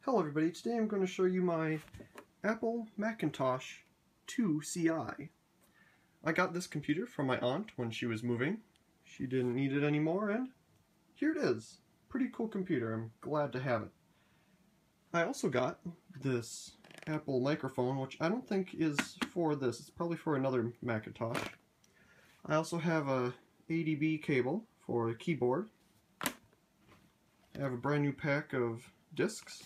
Hello everybody, today I'm going to show you my Apple Macintosh IIci. I got this computer from my aunt when she was moving. She didn't need it anymore and here it is. Pretty cool computer, I'm glad to have it. I also got this Apple microphone, which I don't think is for this, it's probably for another Macintosh. I also have a ADB cable for the keyboard. I have a brand new pack of discs.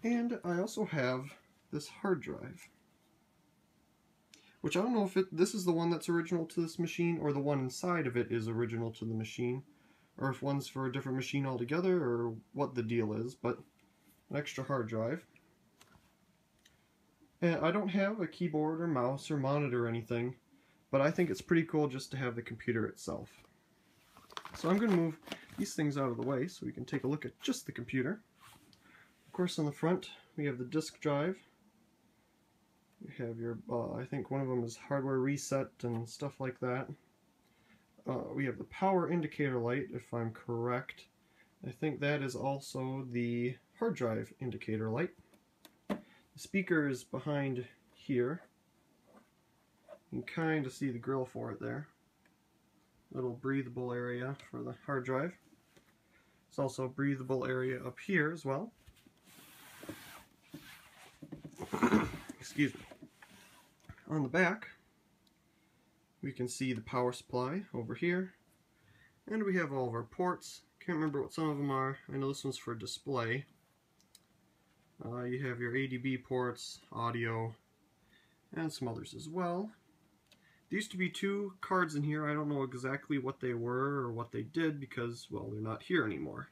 And I also have this hard drive, which I don't know if this is the one that's original to this machine or the one inside of it is original to the machine, or if one's for a different machine altogether or what the deal is, but an extra hard drive. And I don't have a keyboard or mouse or monitor or anything, but I think it's pretty cool just to have the computer itself. So I'm going to move these things out of the way so we can take a look at just the computer. Of course, on the front we have the disk drive. You have your, I think one of them is hardware reset and stuff like that. We have the power indicator light, if I'm correct. I think that is also the hard drive indicator light. The speaker is behind here. You can kind of see the grill for it there. Little breathable area for the hard drive. There's also a breathable area up here as well. Excuse me. On the back, we can see the power supply over here, and we have all of our ports. Can't remember what some of them are. I know this one's for display. You have your ADB ports, audio, and some others as well. There used to be two cards in here. I don't know exactly what they were or what they did because, well, they're not here anymore.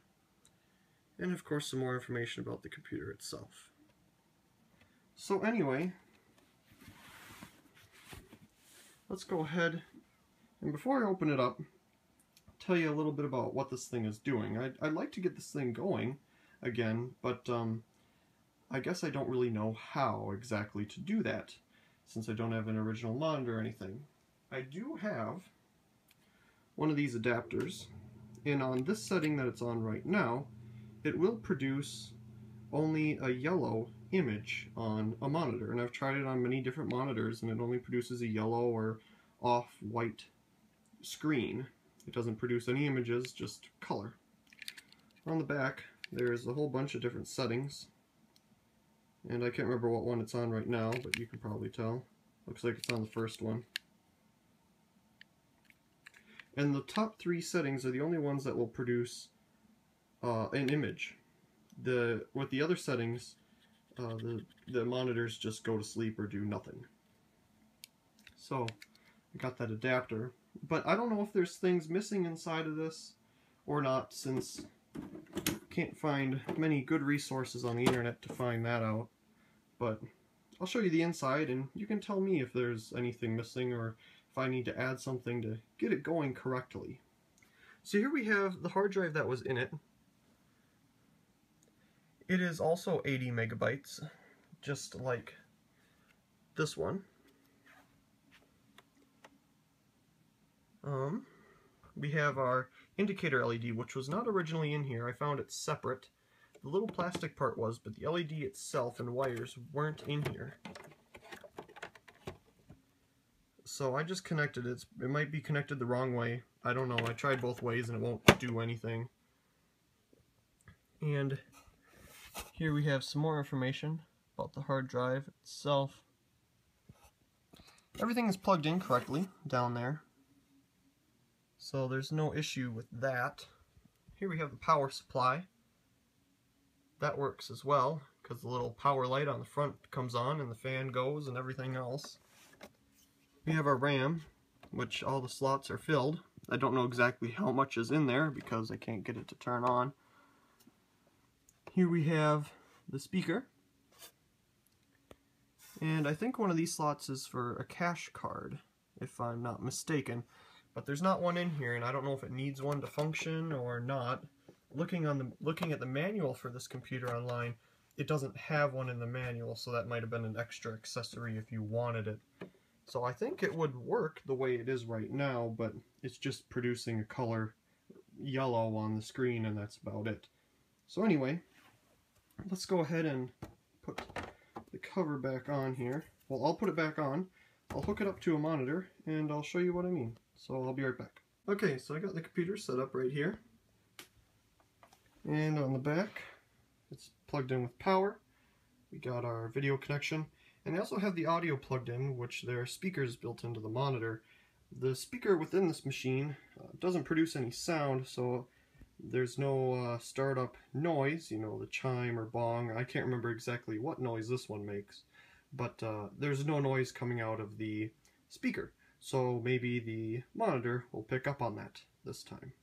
And of course some more information about the computer itself. So anyway, let's go ahead, and before I open it up, I'll tell you a little bit about what this thing is doing. I'd like to get this thing going again, but I guess I don't really know how exactly to do that, since I don't have an original monitor or anything. I do have one of these adapters, and on this setting that it's on right now, it will produce only a yellow image on a monitor, and I've tried it on many different monitors and it only produces a yellow or off-white screen. It doesn't produce any images, just color. On the back there's a whole bunch of different settings, and I can't remember what one it's on right now, but you can probably tell. Looks like it's on the first one. And the top three settings are the only ones that will produce an image. With the other settings, the monitors just go to sleep or do nothing. So I got that adapter, but I don't know if there's things missing inside of this or not, since I can't find many good resources on the internet to find that out. But I'll show you the inside and you can tell me if there's anything missing or if I need to add something to get it going correctly. So here we have the hard drive that was in it. It is also 80 megabytes, just like this one. We have our indicator LED, which was not originally in here. I found it separate. The little plastic part was, but the LED itself and wires weren't in here. So I just connected it. It might be connected the wrong way. I don't know. I tried both ways and it won't do anything. And here we have some more information about the hard drive itself. Everything is plugged in correctly down there, so there's no issue with that. Here we have the power supply. That works as well, because the little power light on the front comes on and the fan goes and everything else. We have our RAM, which all the slots are filled. I don't know exactly how much is in there because I can't get it to turn on. Here we have the speaker, and I think one of these slots is for a cache card, if I'm not mistaken, but there's not one in here, and I don't know if it needs one to function or not. Looking at the manual for this computer online, it doesn't have one in the manual, so that might have been an extra accessory if you wanted it. So I think it would work the way it is right now, but it's just producing a color yellow on the screen, and that's about it. So anyway, let's go ahead and put the cover back on here. Well, I'll put it back on, I'll hook it up to a monitor, and I'll show you what I mean. So I'll be right back. Okay, so I got the computer set up right here. And on the back, it's plugged in with power. We got our video connection. And I also have the audio plugged in, which there are speakers built into the monitor. The speaker within this machine doesn't produce any sound, so there's no startup noise, you know, the chime or bong. I can't remember exactly what noise this one makes, but there's no noise coming out of the speaker. So maybe the monitor will pick up on that this time.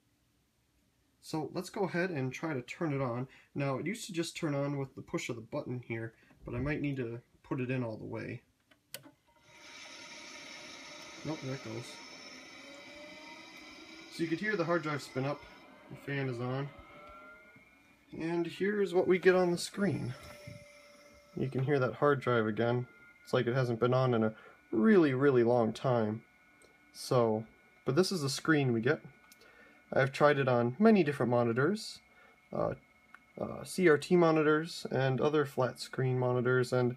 So let's go ahead and try to turn it on. Now, it used to just turn on with the push of the button here, but I might need to put it in all the way. Nope, there it goes. So you could hear the hard drive spin up. The fan is on. And here's what we get on the screen. You can hear that hard drive again. It's like it hasn't been on in a really, really long time. So, but this is the screen we get. I've tried it on many different monitors, CRT monitors and other flat screen monitors, and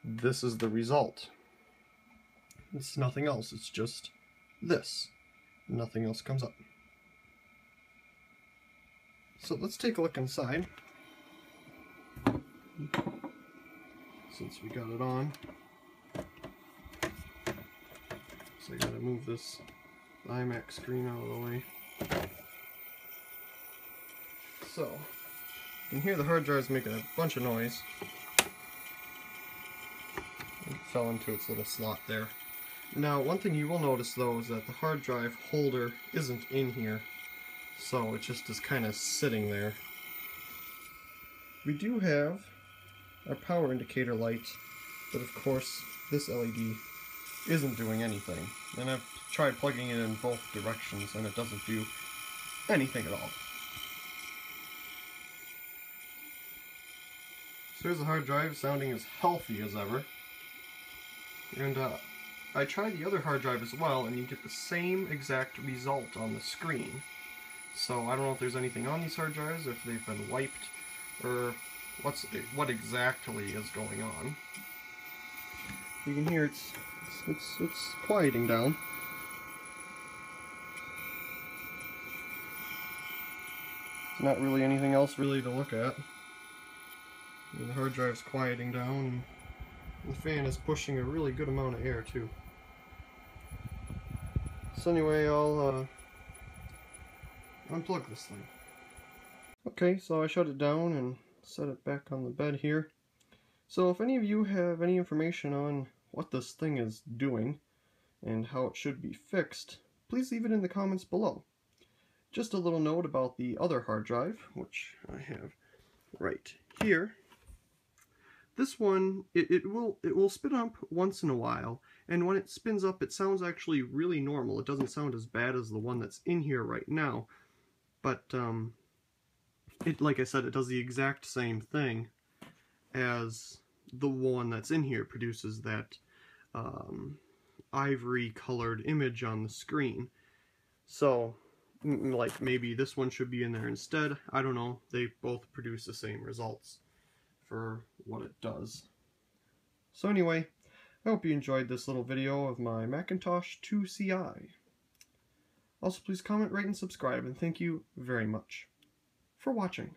this is the result. It's nothing else, it's just this. Nothing else comes up. So let's take a look inside, since we got it on. So I gotta move this iMac screen out of the way. So, you can hear the hard drive's making a bunch of noise. It fell into its little slot there. Now, one thing you will notice though is that the hard drive holder isn't in here, so it just is kind of sitting there. We do have our power indicator light, but of course this LED isn't doing anything. And I've tried plugging it in both directions and it doesn't do anything at all. So here's the hard drive sounding as healthy as ever. And I tried the other hard drive as well, and you get the same exact result on the screen. So I don't know if there's anything on these hard drives, if they've been wiped, or what exactly is going on. You can hear it's quieting down. There's not really anything else really to look at. And the hard drive's quieting down, and the fan is pushing a really good amount of air too. So anyway, I'll unplug this thing. Okay, so I shut it down and set it back on the bed here. So if any of you have any information on what this thing is doing and how it should be fixed, please leave it in the comments below. Just a little note about the other hard drive, which I have right here. This one, it will spin up once in a while, and when it spins up it sounds actually really normal. It doesn't sound as bad as the one that's in here right now, but like I said, it does the exact same thing as the one that's in here. It produces that ivory colored image on the screen. So like maybe this one should be in there instead. I don't know. They both produce the same results for what it does. So anyway, I hope you enjoyed this little video of my Macintosh IIci. Also, please comment, rate, and subscribe, and thank you very much for watching.